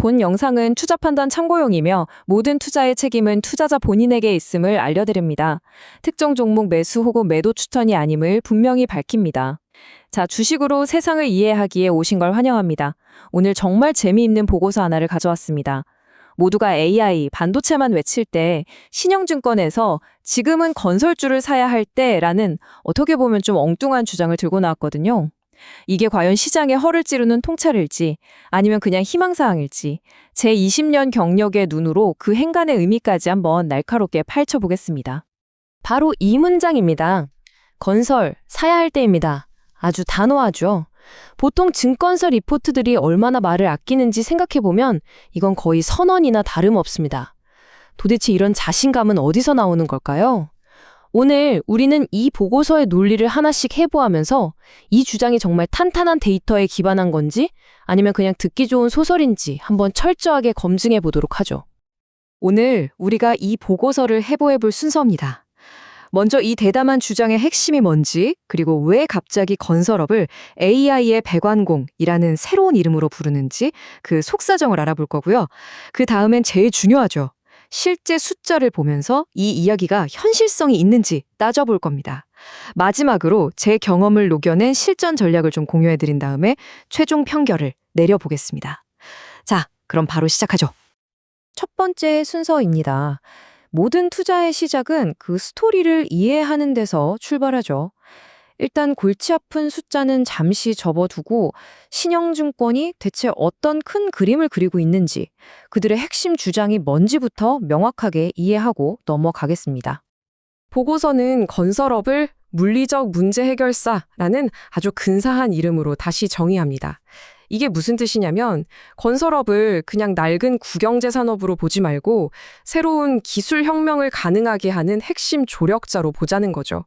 본 영상은 투자 판단 참고용이며 모든 투자의 책임은 투자자 본인에게 있음을 알려드립니다. 특정 종목 매수 혹은 매도 추천이 아님을 분명히 밝힙니다. 자, 주식으로 세상을 이해하기에 오신 걸 환영합니다. 오늘 정말 재미있는 보고서 하나를 가져왔습니다. 모두가 AI, 반도체만 외칠 때 신영증권에서 지금은 건설주를 사야 할 때라는 어떻게 보면 좀 엉뚱한 주장을 들고 나왔거든요. 이게 과연 시장의 허를 찌르는 통찰일지 아니면 그냥 희망사항일지 제 20년 경력의 눈으로 그 행간의 의미까지 한번 날카롭게 파헤쳐보겠습니다. 바로 이 문장입니다. 건설, 사야 할 때입니다. 아주 단호하죠. 보통 증권사 리포트들이 얼마나 말을 아끼는지 생각해보면 이건 거의 선언이나 다름없습니다. 도대체 이런 자신감은 어디서 나오는 걸까요? 오늘 우리는 이 보고서의 논리를 하나씩 해보면서 이 주장이 정말 탄탄한 데이터에 기반한 건지 아니면 그냥 듣기 좋은 소설인지 한번 철저하게 검증해 보도록 하죠. 오늘 우리가 이 보고서를 해보해볼 순서입니다. 먼저 이 대담한 주장의 핵심이 뭔지, 그리고 왜 갑자기 건설업을 AI의 배관공이라는 새로운 이름으로 부르는지 그 속사정을 알아볼 거고요. 그 다음엔 제일 중요하죠. 실제 숫자를 보면서 이 이야기가 현실성이 있는지 따져볼 겁니다. 마지막으로 제 경험을 녹여낸 실전 전략을 좀 공유해드린 다음에 최종 평결을 내려보겠습니다. 자, 그럼 바로 시작하죠. 첫 번째 순서입니다. 모든 투자의 시작은 그 스토리를 이해하는 데서 출발하죠. 일단 골치 아픈 숫자는 잠시 접어두고 신영증권이 대체 어떤 큰 그림을 그리고 있는지, 그들의 핵심 주장이 뭔지부터 명확하게 이해하고 넘어가겠습니다. 보고서는 건설업을 물리적 문제 해결사라는 아주 근사한 이름으로 다시 정의합니다. 이게 무슨 뜻이냐면 건설업을 그냥 낡은 국영재 산업으로 보지 말고 새로운 기술 혁명을 가능하게 하는 핵심 조력자로 보자는 거죠.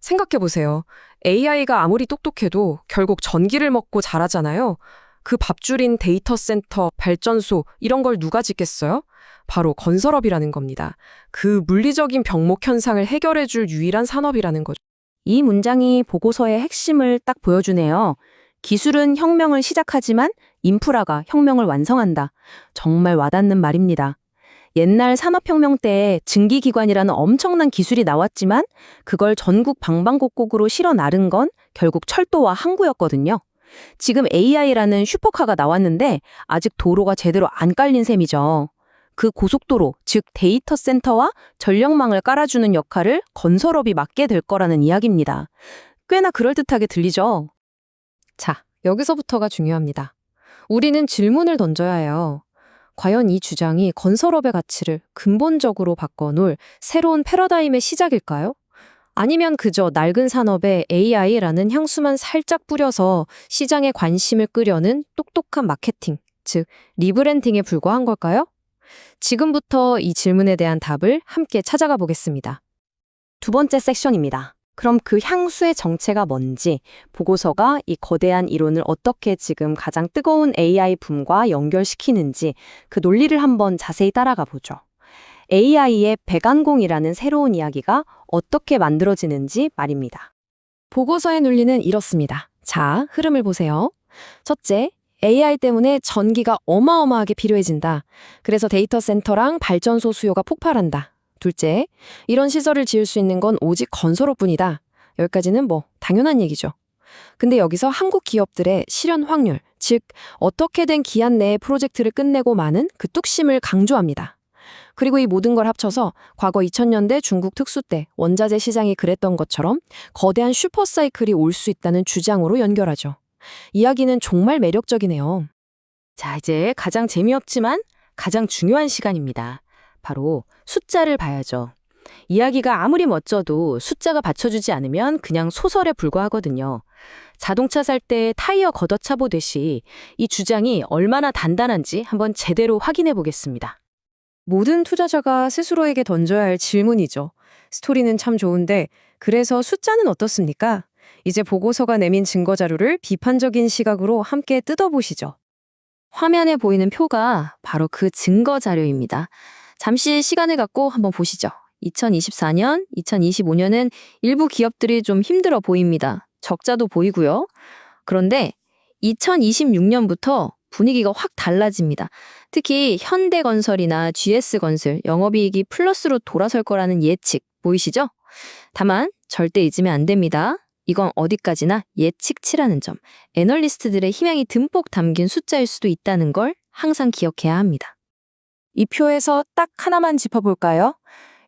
생각해보세요. AI가 아무리 똑똑해도 결국 전기를 먹고 자라잖아요. 그 밥줄인 데이터 센터, 발전소 이런 걸 누가 짓겠어요? 바로 건설업이라는 겁니다. 그 물리적인 병목 현상을 해결해줄 유일한 산업이라는 거죠. 이 문장이 보고서의 핵심을 딱 보여주네요. 기술은 혁명을 시작하지만 인프라가 혁명을 완성한다. 정말 와닿는 말입니다. 옛날 산업혁명 때 증기기관이라는 엄청난 기술이 나왔지만 그걸 전국 방방곡곡으로 실어 나른 건 결국 철도와 항구였거든요. 지금 AI라는 슈퍼카가 나왔는데 아직 도로가 제대로 안 깔린 셈이죠. 그 고속도로, 즉 데이터 센터와 전력망을 깔아주는 역할을 건설업이 맡게 될 거라는 이야기입니다. 꽤나 그럴듯하게 들리죠? 자, 여기서부터가 중요합니다. 우리는 질문을 던져야 해요. 과연 이 주장이 건설업의 가치를 근본적으로 바꿔놓을 새로운 패러다임의 시작일까요? 아니면 그저 낡은 산업에 AI라는 향수만 살짝 뿌려서 시장에 관심을 끌려는 똑똑한 마케팅, 즉 리브랜딩에 불과한 걸까요? 지금부터 이 질문에 대한 답을 함께 찾아가 보겠습니다. 두 번째 섹션입니다. 그럼 그 향수의 정체가 뭔지, 보고서가 이 거대한 이론을 어떻게 지금 가장 뜨거운 AI 붐과 연결시키는지 그 논리를 한번 자세히 따라가 보죠. AI의 배관공이라는 새로운 이야기가 어떻게 만들어지는지 말입니다. 보고서의 논리는 이렇습니다. 자, 흐름을 보세요. 첫째, AI 때문에 전기가 어마어마하게 필요해진다. 그래서 데이터 센터랑 발전소 수요가 폭발한다. 둘째, 이런 시설을 지을 수 있는 건 오직 건설업뿐이다. 여기까지는 당연한 얘기죠. 근데 여기서 한국 기업들의 실현 확률, 즉 어떻게든 기한 내에 프로젝트를 끝내고 마는 그 뚝심을 강조합니다. 그리고 이 모든 걸 합쳐서 과거 2000년대 중국 특수 때 원자재 시장이 그랬던 것처럼 거대한 슈퍼사이클이 올 수 있다는 주장으로 연결하죠. 이야기는 정말 매력적이네요. 자, 이제 가장 재미없지만 가장 중요한 시간입니다. 바로 숫자를 봐야죠. 이야기가 아무리 멋져도 숫자가 받쳐주지 않으면 그냥 소설에 불과하거든요. 자동차 살 때 타이어 걷어차 보듯이 이 주장이 얼마나 단단한지 한번 제대로 확인해 보겠습니다. 모든 투자자가 스스로에게 던져야 할 질문이죠. 스토리는 참 좋은데 그래서 숫자는 어떻습니까? 이제 보고서가 내민 증거자료를 비판적인 시각으로 함께 뜯어보시죠. 화면에 보이는 표가 바로 그 증거자료입니다. 잠시 시간을 갖고 한번 보시죠. 2024년, 2025년은 일부 기업들이 좀 힘들어 보입니다. 적자도 보이고요. 그런데 2026년부터 분위기가 확 달라집니다. 특히 현대건설이나 GS건설 영업이익이 플러스로 돌아설 거라는 예측 보이시죠? 다만 절대 잊으면 안 됩니다. 이건 어디까지나 예측치라는 점, 애널리스트들의 희망이 듬뿍 담긴 숫자일 수도 있다는 걸 항상 기억해야 합니다. 이 표에서 딱 하나만 짚어볼까요?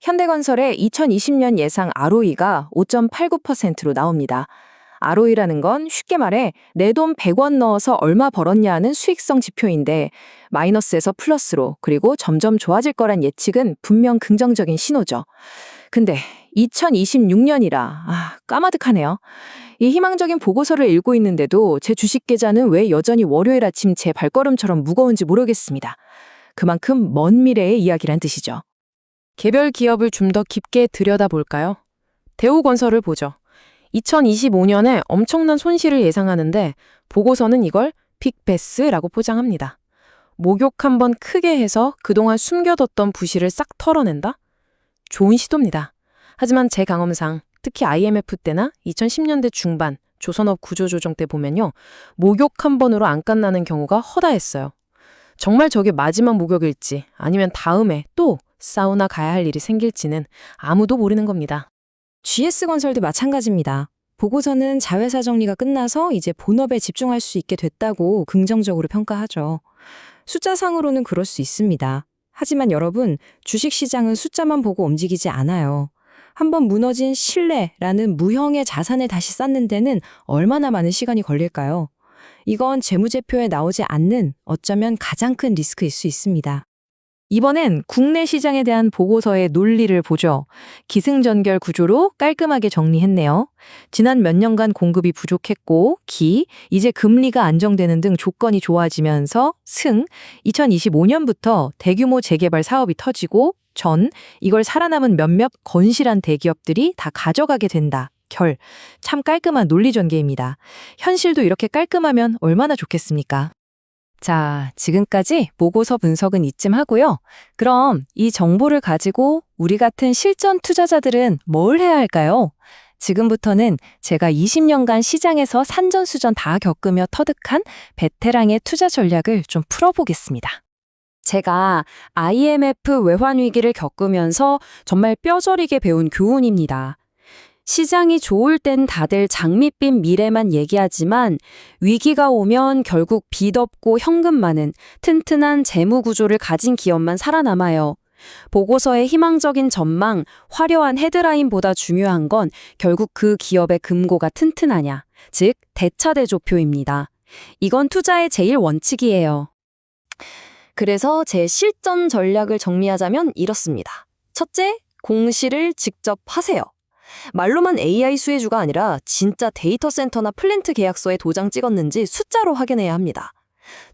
현대건설의 2020년 예상 ROE가 5.89%로 나옵니다. ROE라는 건 쉽게 말해 내 돈 100원 넣어서 얼마 벌었냐 하는 수익성 지표인데 마이너스에서 플러스로 그리고 점점 좋아질 거란 예측은 분명 긍정적인 신호죠. 근데 2026년이라 까마득하네요. 이 희망적인 보고서를 읽고 있는데도 제 주식 계좌는 왜 여전히 월요일 아침 제 발걸음처럼 무거운지 모르겠습니다. 그만큼 먼 미래의 이야기란 뜻이죠. 개별 기업을 좀 더 깊게 들여다볼까요? 대우건설을 보죠. 2025년에 엄청난 손실을 예상하는데 보고서는 이걸 빅베스라고 포장합니다. 목욕 한번 크게 해서 그동안 숨겨뒀던 부실을 싹 털어낸다? 좋은 시도입니다. 하지만 제 경험상 특히 IMF 때나 2010년대 중반 조선업 구조조정 때 보면요. 목욕 한 번으로 안 끝나는 경우가 허다했어요. 정말 저게 마지막 목욕일지 아니면 다음에 또 사우나 가야 할 일이 생길지는 아무도 모르는 겁니다. GS건설도 마찬가지입니다. 보고서는 자회사 정리가 끝나서 이제 본업에 집중할 수 있게 됐다고 긍정적으로 평가하죠. 숫자상으로는 그럴 수 있습니다. 하지만 여러분, 주식시장은 숫자만 보고 움직이지 않아요. 한번 무너진 신뢰라는 무형의 자산을 다시 쌓는 데는 얼마나 많은 시간이 걸릴까요? 이건 재무제표에 나오지 않는 어쩌면 가장 큰 리스크일 수 있습니다. 이번엔 국내 시장에 대한 보고서의 논리를 보죠. 기승전결 구조로 깔끔하게 정리했네요. 지난 몇 년간 공급이 부족했고, 이제 금리가 안정되는 등 조건이 좋아지면서 승, 2025년부터 대규모 재개발 사업이 터지고, 이걸 살아남은 몇몇 건실한 대기업들이 다 가져가게 된다. 참 깔끔한 논리 전개입니다. 현실도 이렇게 깔끔하면 얼마나 좋겠습니까? 자, 지금까지 보고서 분석은 이쯤 하고요. 그럼 이 정보를 가지고 우리 같은 실전 투자자들은 뭘 해야 할까요? 지금부터는 제가 20년간 시장에서 산전수전 다 겪으며 터득한 베테랑의 투자 전략을 좀 풀어보겠습니다. 제가 IMF 외환 위기를 겪으면서 정말 뼈저리게 배운 교훈입니다. 시장이 좋을 땐 다들 장밋빛 미래만 얘기하지만 위기가 오면 결국 빚 없고 현금 많은 튼튼한 재무 구조를 가진 기업만 살아남아요. 보고서의 희망적인 전망, 화려한 헤드라인보다 중요한 건 결국 그 기업의 금고가 튼튼하냐, 즉 대차대조표입니다. 이건 투자의 제일 원칙이에요. 그래서 제 실전 전략을 정리하자면 이렇습니다. 첫째, 공시를 직접 하세요. 말로만 AI 수혜주가 아니라 진짜 데이터 센터나 플랜트 계약서에 도장 찍었는지 숫자로 확인해야 합니다.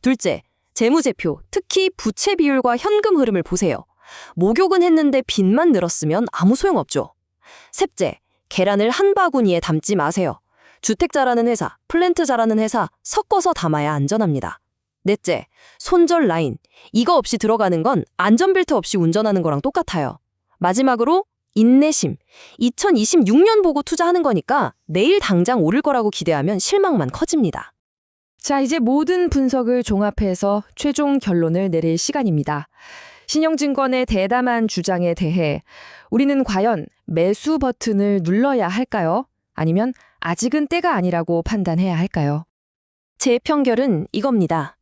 둘째, 재무제표, 특히 부채 비율과 현금 흐름을 보세요. 목욕은 했는데 빚만 늘었으면 아무 소용없죠. 셋째, 계란을 한 바구니에 담지 마세요. 주택 잘하는 회사, 플랜트 잘하는 회사 섞어서 담아야 안전합니다. 넷째, 손절 라인. 이거 없이 들어가는 건 안전벨트 없이 운전하는 거랑 똑같아요. 마지막으로 인내심. 2026년 보고 투자하는 거니까 내일 당장 오를 거라고 기대하면 실망만 커집니다. 자, 이제 모든 분석을 종합해서 최종 결론을 내릴 시간입니다. 신영증권의 대담한 주장에 대해 우리는 과연 매수 버튼을 눌러야 할까요? 아니면 아직은 때가 아니라고 판단해야 할까요? 제 평결은 이겁니다.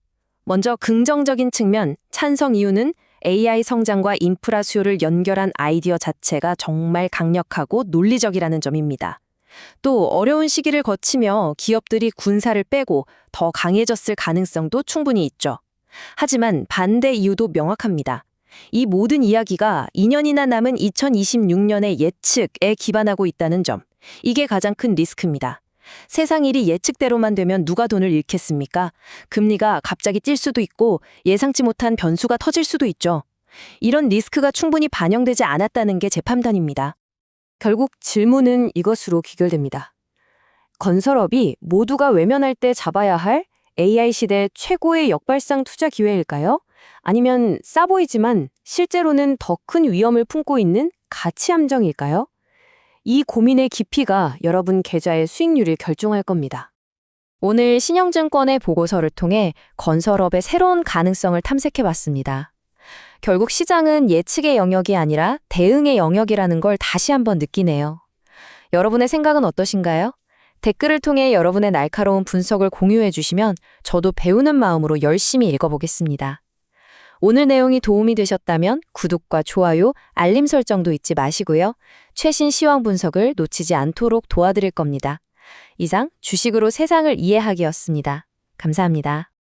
먼저 긍정적인 측면, 찬성 이유는 AI 성장과 인프라 수요를 연결한 아이디어 자체가 정말 강력하고 논리적이라는 점입니다. 또 어려운 시기를 거치며 기업들이 군사를 빼고 더 강해졌을 가능성도 충분히 있죠. 하지만 반대 이유도 명확합니다. 이 모든 이야기가 2년이나 남은 2026년의 예측에 기반하고 있다는 점. 이게 가장 큰 리스크입니다. 세상 일이 예측대로만 되면 누가 돈을 잃겠습니까? 금리가 갑자기 뛸 수도 있고 예상치 못한 변수가 터질 수도 있죠. 이런 리스크가 충분히 반영되지 않았다는 게 제 판단입니다. 결국 질문은 이것으로 귀결됩니다. 건설업이 모두가 외면할 때 잡아야 할 AI 시대 최고의 역발상 투자 기회일까요? 아니면 싸 보이지만 실제로는 더 큰 위험을 품고 있는 가치 함정일까요? 이 고민의 깊이가 여러분 계좌의 수익률을 결정할 겁니다. 오늘 신영증권의 보고서를 통해 건설업의 새로운 가능성을 탐색해봤습니다. 결국 시장은 예측의 영역이 아니라 대응의 영역이라는 걸 다시 한번 느끼네요. 여러분의 생각은 어떠신가요? 댓글을 통해 여러분의 날카로운 분석을 공유해 주시면 저도 배우는 마음으로 열심히 읽어보겠습니다. 오늘 내용이 도움이 되셨다면 구독과 좋아요, 알림 설정도 잊지 마시고요. 최신 시황 분석을 놓치지 않도록 도와드릴 겁니다. 이상 주식으로 세상을 이해하기였습니다. 감사합니다.